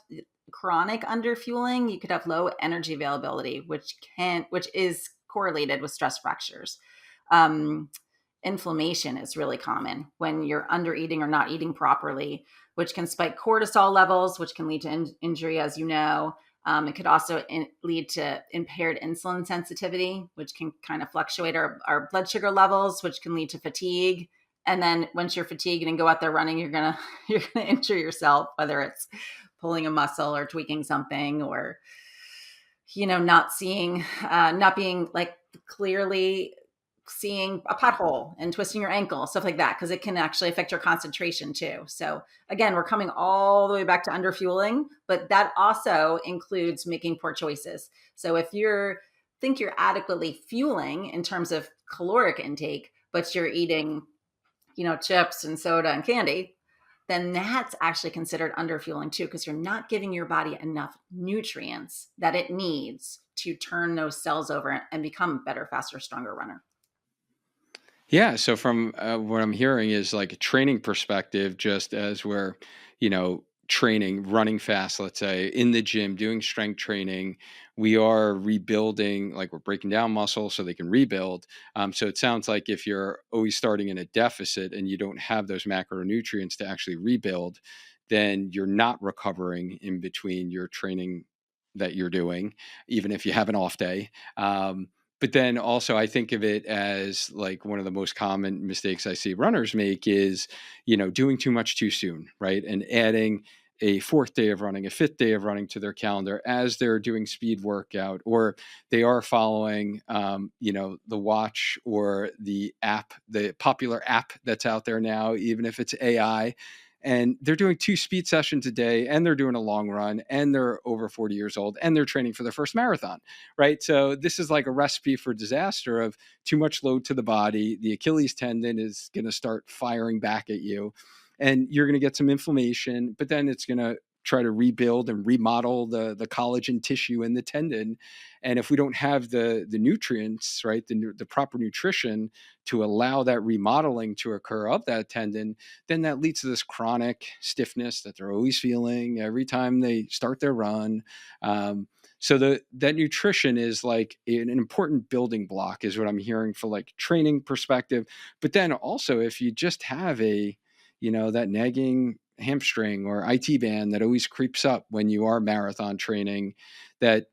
chronic underfueling, you could have low energy availability, which is correlated with stress fractures. Um, Inflammation is really common when you're under eating or not eating properly, which can spike cortisol levels, which can lead to injury, as you know. It could also lead to impaired insulin sensitivity, which can kind of fluctuate our blood sugar levels, which can lead to fatigue. And then once you're fatigued and go out there running, you're gonna you're gonna injure yourself, whether it's pulling a muscle or tweaking something, or not being like clearly seeing a pothole and twisting your ankle, stuff like that, because it can actually affect your concentration too. So again, we're coming all the way back to underfueling, but that also includes making poor choices. So if you're think you're adequately fueling in terms of caloric intake, but you're eating, chips and soda and candy, then that's actually considered underfueling too, because you're not giving your body enough nutrients that it needs to turn those cells over and become a better, faster, stronger runner. Yeah. So from what I'm hearing is like a training perspective, just as we're, training, running fast, let's say in the gym, doing strength training, we are rebuilding, like we're breaking down muscle so they can rebuild. So it sounds like if you're always starting in a deficit and you don't have those macronutrients to actually rebuild, then you're not recovering in between your training that you're doing, even if you have an off day. But then also, I think of it as like one of the most common mistakes I see runners make is, doing too much too soon, right? And adding a fourth day of running, a fifth day of running to their calendar as they're doing speed workout, or they are following, the watch or the app, the popular app that's out there now, even if it's AI. And they're doing 2 speed sessions a day, and they're doing a long run, and they're over 40 years old, and they're training for their first marathon, right? So this is like a recipe for disaster of too much load to the body. The Achilles tendon is going to start firing back at you, and you're going to get some inflammation, but then it's going to try to rebuild and remodel the collagen tissue in the tendon. And if we don't have the nutrients, right, the proper nutrition to allow that remodeling to occur of that tendon, then that leads to this chronic stiffness that they're always feeling every time they start their run. So that nutrition is like an important building block, is what I'm hearing for like training perspective. But then also, if you just have that nagging hamstring or IT band that always creeps up when you are marathon training, that,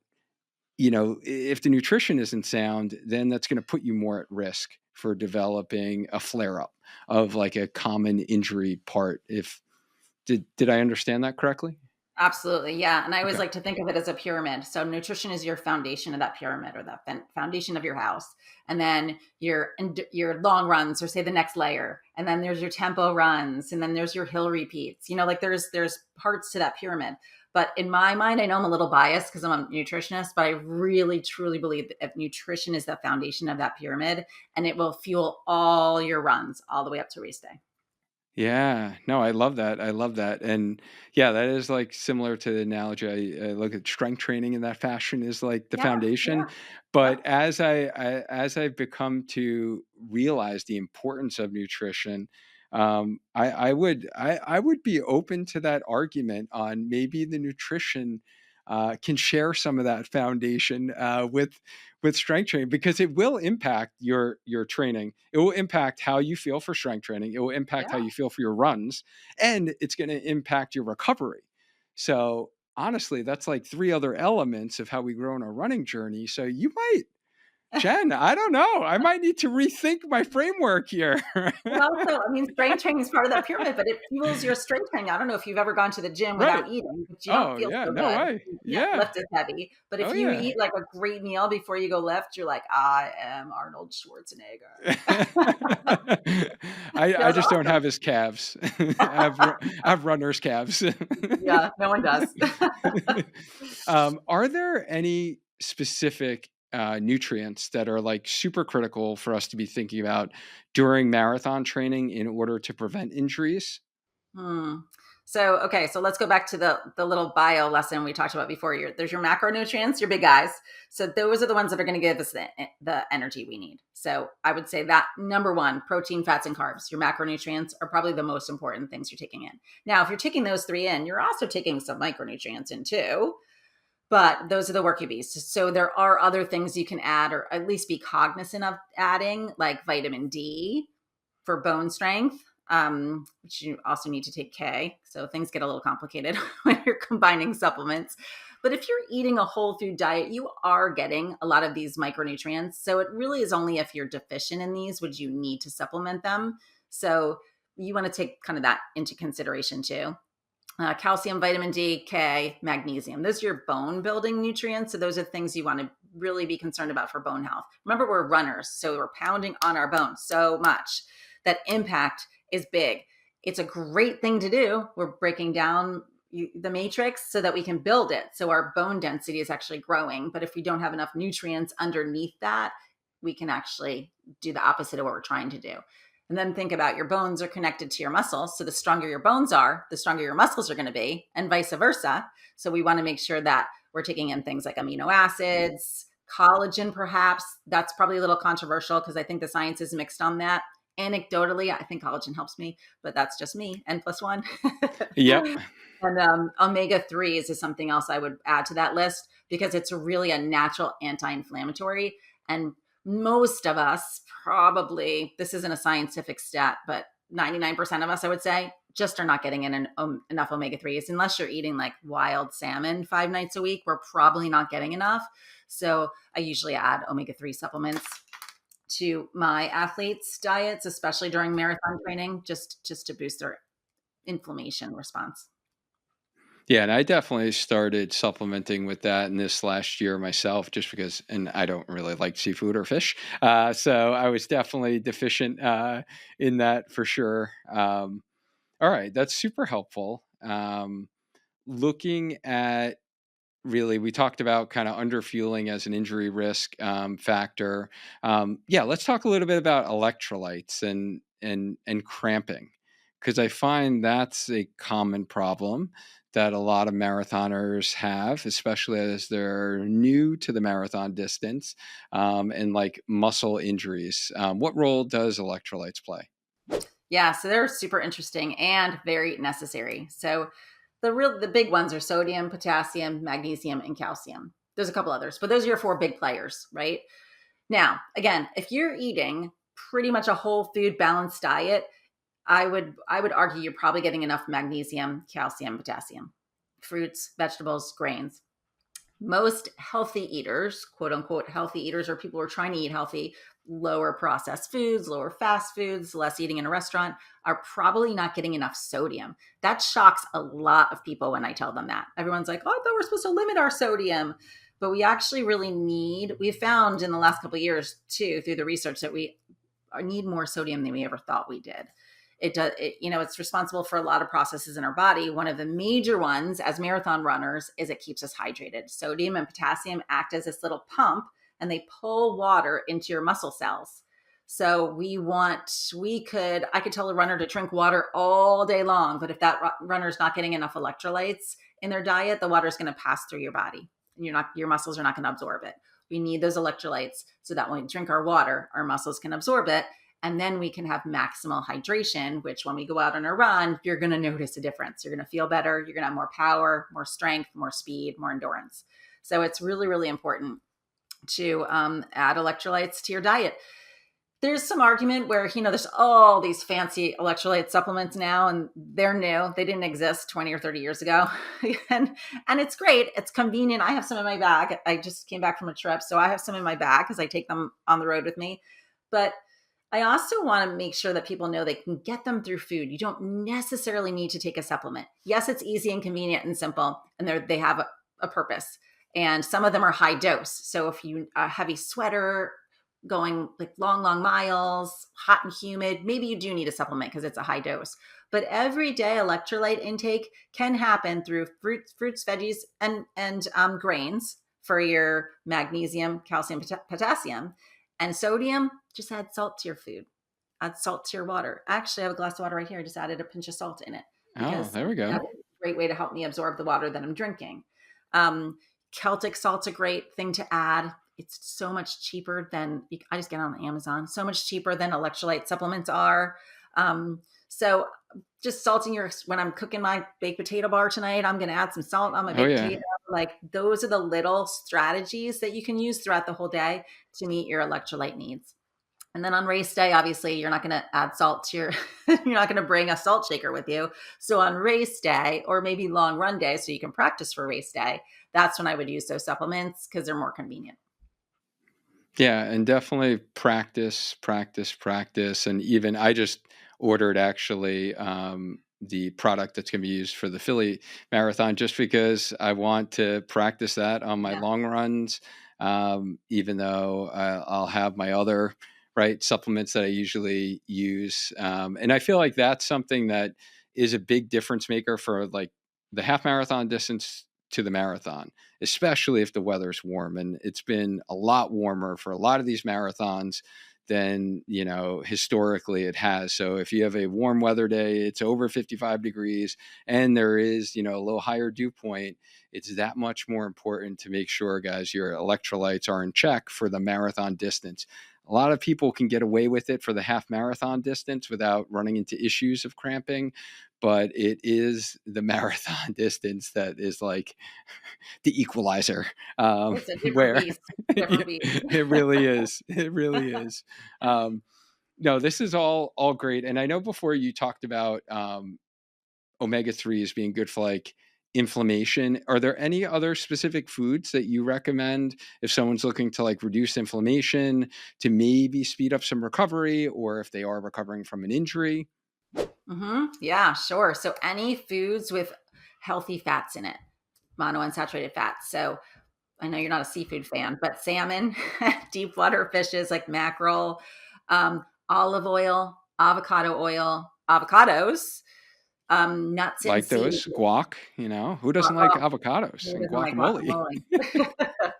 if the nutrition isn't sound, then that's going to put you more at risk for developing a flare up of like a common injury part. If did I understand that correctly? Absolutely. Yeah. And I always Okay. like to think of it as a pyramid. So nutrition is your foundation of that pyramid, or the foundation of your house. And then your long runs, or say the next layer. And then there's your tempo runs. And then there's your hill repeats. Like there's parts to that pyramid. But in my mind, I know I'm a little biased because I'm a nutritionist, but I really truly believe that nutrition is the foundation of that pyramid, and it will fuel all your runs all the way up to race day. Yeah, no, I love that. I love that. And yeah, that is like similar to the analogy. I look at strength training in that fashion is like the Yeah. foundation. Yeah. Yep. But as I've become to realize the importance of nutrition, I would be open to that argument on maybe the nutrition can share some of that foundation with strength training, because it will impact your training. It will impact how you feel for strength training. It will impact how Yeah. you feel for your runs, and it's going to impact your recovery. So honestly, that's like 3 other elements of how we grow in our running journey. So you might, Jen, I don't know. I might need to rethink my framework here. And also, I mean, strength training is part of that pyramid, but it fuels your strength training. I don't know if you've ever gone to the gym Right. without eating, but you don't Oh, feel yeah. so No good. way. You can't Yeah. lift as heavy. But Oh, if you yeah. eat like a great meal before you go lift, you're like, I am Arnold Schwarzenegger. I That was just don't awesome. have his calves. I have runner's calves. Yeah, no one does. Are there any specific nutrients that are like super critical for us to be thinking about during marathon training in order to prevent injuries? Hmm. So, okay, so let's go back to the little bio lesson we talked about before. There's your macronutrients, your big guys. So those are the ones that are going to give us the energy we need. So I would say that number one, protein, fats, and carbs. Your macronutrients are probably the most important things you're taking in. Now, if you're taking those three in, you're also taking some micronutrients in too. But those are the worky beasts. So there are other things you can add, or at least be cognizant of adding, like vitamin D for bone strength, which you also need to take K. So things get a little complicated when you're combining supplements. But if you're eating a whole food diet, you are getting a lot of these micronutrients. So it really is only if you're deficient in these would you need to supplement them. So you want to take kind of that into consideration too. calcium, vitamin D, K, magnesium. Those are your bone building nutrients. So those are things you want to really be concerned about for bone health. Remember, we're runners, so we're pounding on our bones so much that impact is big. It's a great thing to do. We're breaking down the matrix so that we can build it. So our bone density is actually growing. But if we don't have enough nutrients underneath that, we can actually do the opposite of what we're trying to do. And then think about your bones are connected to your muscles. So the stronger your bones are, the stronger your muscles are going to be, and vice versa. So we want to make sure that we're taking in things like amino acids, collagen, perhaps. That's probably a little controversial because I think the science is mixed on that. Anecdotally, I think collagen helps me, but that's just me, N plus one. Yep. And omega 3s is something else I would add to that list because it's really a natural anti inflammatory. And most of us probably, this isn't a scientific stat, but 99% of us, I would say, just are not getting in enough omega 3s. Unless you're eating like wild salmon 5 nights a week, we're probably not getting enough. So I usually add omega 3 supplements to my athletes' diets, especially during marathon training, just to boost their inflammation response. Yeah, and I definitely started supplementing with that in this last year myself, just because, and I don't really like seafood or fish, so I was definitely deficient in that for sure. All right, that's super helpful. Looking at really, we talked about kind of underfueling as an injury risk factor. Yeah, let's talk a little bit about electrolytes and cramping, because I find that's a common problem that a lot of marathoners have, especially as they're new to the marathon distance, and like muscle injuries. What role does electrolytes play? Yeah, so they're super interesting and very necessary. So the big ones are sodium, potassium, magnesium, and calcium. There's a couple others, but those are your four big players, right? Now, again, if you're eating pretty much a whole food balanced diet, I would argue you're probably getting enough magnesium, calcium, potassium, fruits, vegetables, grains. Most healthy eaters, quote unquote healthy eaters, or people who are trying to eat healthy, lower processed foods, lower fast foods, less eating in a restaurant, are probably not getting enough sodium. That shocks a lot of people when I tell them that. Everyone's like, oh, I thought we're supposed to limit our sodium. But we actually really we've found in the last couple of years too, through the research, that we need more sodium than we ever thought we did. It's responsible for a lot of processes in our body. One of the major ones as marathon runners is it keeps us hydrated. Sodium and potassium act as this little pump and they pull water into your muscle cells. So I could tell a runner to drink water all day long, but if that runner is not getting enough electrolytes in their diet, the water is going to pass through your body and your muscles are not going to absorb it. We need those electrolytes so that when we drink our water, our muscles can absorb it. And then we can have maximal hydration, which when we go out on a run, you're going to notice a difference. You're going to feel better. You're going to have more power, more strength, more speed, more endurance. So it's really, really important to add electrolytes to your diet. There's some argument where, there's all these fancy electrolyte supplements now and they're new. They didn't exist 20 or 30 years ago. and it's great. It's convenient. I have some in my bag. I just came back from a trip. So I have some in my bag because I take them on the road with me. But I also want to make sure that people know they can get them through food. You don't necessarily need to take a supplement. Yes, it's easy and convenient and simple, and they have a purpose. And some of them are high dose. So if you a heavy sweater, going like long, long miles, hot and humid, maybe you do need a supplement because it's a high dose. But everyday electrolyte intake can happen through fruits, veggies, and grains for your magnesium, calcium, potassium. And sodium, just add salt to your food. Add salt to your water. Actually, I have a glass of water right here. I just added a pinch of salt in it Oh, because there we go. that's a great way to help me absorb the water that I'm drinking. Celtic salt's a great thing to add. It's so much cheaper than, I just get it on Amazon, so much cheaper than electrolyte supplements are. So just salting when I'm cooking my baked potato bar tonight, I'm going to add some salt on my Oh baked yeah. potato. Like those are the little strategies that you can use throughout the whole day to meet your electrolyte needs. And then on race day, obviously you're not going to add salt to you're not going to bring a salt shaker with you. So on race day or maybe long run day, so you can practice for race day, that's when I would use those supplements because they're more convenient. Yeah, and definitely practice, practice, practice. And even I just ordered actually the product that's going to be used for the Philly marathon, just because I want to practice that on my Yeah. long runs. Even though I'll have my other supplements that I usually use. And I feel like that's something that is a big difference maker for like the half marathon distance to the marathon, especially if the weather's warm. And it's been a lot warmer for a lot of these marathons than, historically it has. So if you have a warm weather day, it's over 55 degrees and there is, a little higher dew point, it's that much more important to make sure, guys, your electrolytes are in check for the marathon distance. A lot of people can get away with it for the half marathon distance without running into issues of cramping, but it is the marathon distance that is like the equalizer, It's a different where beast. Different beast. it really is. It really is. No, this is all great. And I know before you talked about omega-3s being good for like inflammation. Are there any other specific foods that you recommend if someone's looking to like reduce inflammation, to maybe speed up some recovery, or if they are recovering from an injury? Yeah, sure. So any foods with healthy fats in it, monounsaturated fats. So I know you're not a seafood fan, but salmon, deep water fishes like mackerel, olive oil, avocados, nuts and Like seeds. those guac, who doesn't like Oh, avocados who and doesn't like guacamole? guacamole?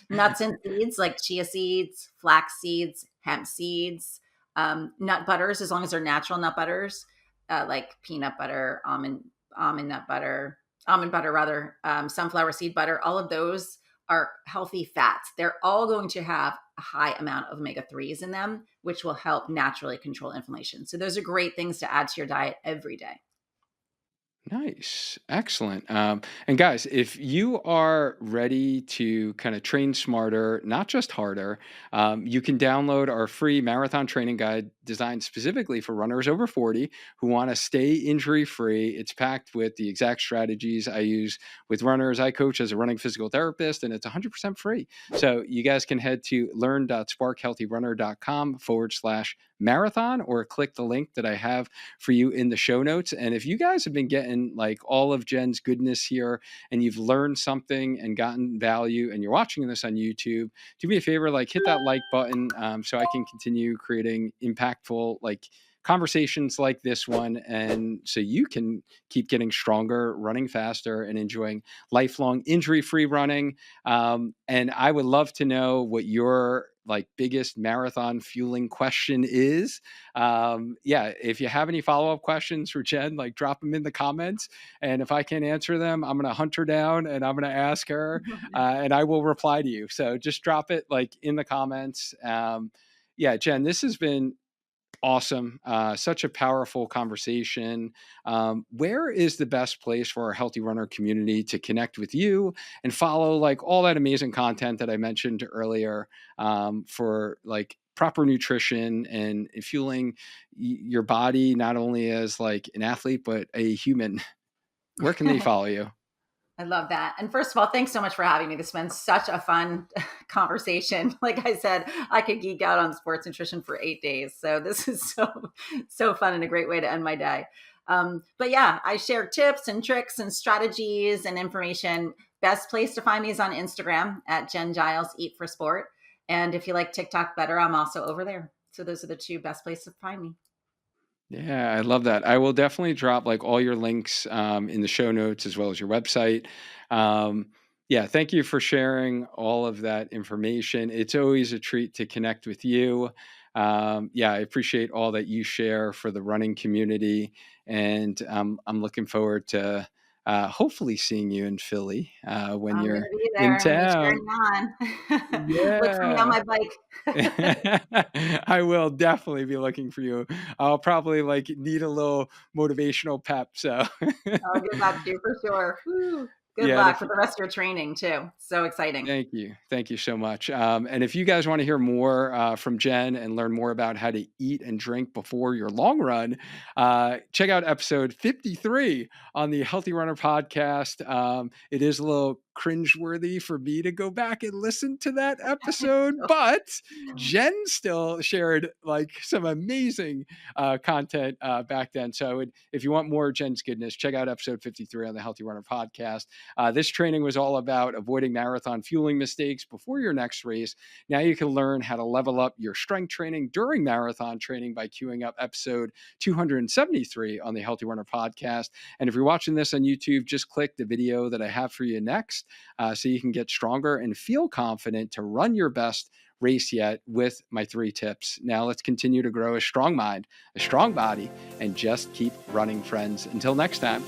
Nuts and seeds like chia seeds, flax seeds, hemp seeds, nut butters, as long as they're natural nut butters, like peanut butter, almond butter rather, sunflower seed butter. All of those are healthy fats. They're all going to have a high amount of omega-3s in them, which will help naturally control inflammation. So those are great things to add to your diet every day. Nice. Excellent. And guys, if you are ready to kind of train smarter, not just harder, you can download our free marathon training guide designed specifically for runners over 40 who want to stay injury free. It's packed with the exact strategies I use with runners I coach as a running physical therapist, and it's 100% free. So you guys can head to learn.sparkhealthyrunner.com/marathon or click the link that I have for you in the show notes. And if you guys have been getting like all of Jenn's goodness here and you've learned something and gotten value and you're watching this on YouTube, do me a favor, like hit that like button, so I can continue creating impactful like conversations like this one, and so you can keep getting stronger, running faster, and enjoying lifelong injury-free running. And I would love to know what your like biggest marathon fueling question is. Yeah, if you have any follow-up questions for Jenn, like drop them in the comments, and if I can't answer them, I'm gonna hunt her down and I'm gonna ask her, and I will reply to you. So just drop it like in the comments. Yeah, Jenn, this has been awesome. Such a powerful conversation. Where is the best place for our healthy runner community to connect with you and follow like all that amazing content that I mentioned earlier, for like proper nutrition and fueling your body, not only as like an athlete, but a human? Where can they follow you? I love that. And first of all, thanks so much for having me. This has been such a fun conversation. Like I said, I could geek out on sports nutrition for 8 days. So this is so fun and a great way to end my day. But yeah, I share tips and tricks and strategies and information. Best place to find me is on Instagram at Jenn Giles Eat for Sport. And if you like TikTok better, I'm also over there. So those are the two best places to find me. Yeah, I love that. I will definitely drop like all your links in the show notes as well as your website. Yeah, thank you for sharing all of that information. It's always a treat to connect with you. Yeah, I appreciate all that you share for the running community, and I'm looking forward to hopefully seeing you in Philly when I'm going you're to be there. in I'm going to be cheering town. you on. Look for me on Yeah. my bike. I will definitely be looking for you. I'll probably like need a little motivational pep. So I'll get back to you for sure. Woo. Good yeah, and luck if with the rest of your training too. So exciting. thank you. Thank you so much. And if you guys want to hear more from Jenn and learn more about how to eat and drink before your long run, check out episode 53 on the Healthy Runner podcast. It is a little cringeworthy for me to go back and listen to that episode, but Jenn still shared like some amazing content back then. So I would, if you want more Jenn's goodness, check out episode 53 on the Healthy Runner podcast. This training was all about avoiding marathon fueling mistakes before your next race. Now you can learn how to level up your strength training during marathon training by queuing up episode 273 on the Healthy Runner podcast. And if you're watching this on YouTube, just click the video that I have for you next so you can get stronger and feel confident to run your best race yet with my 3 tips. Now let's continue to grow a strong mind, a strong body, and just keep running, friends. Until next time.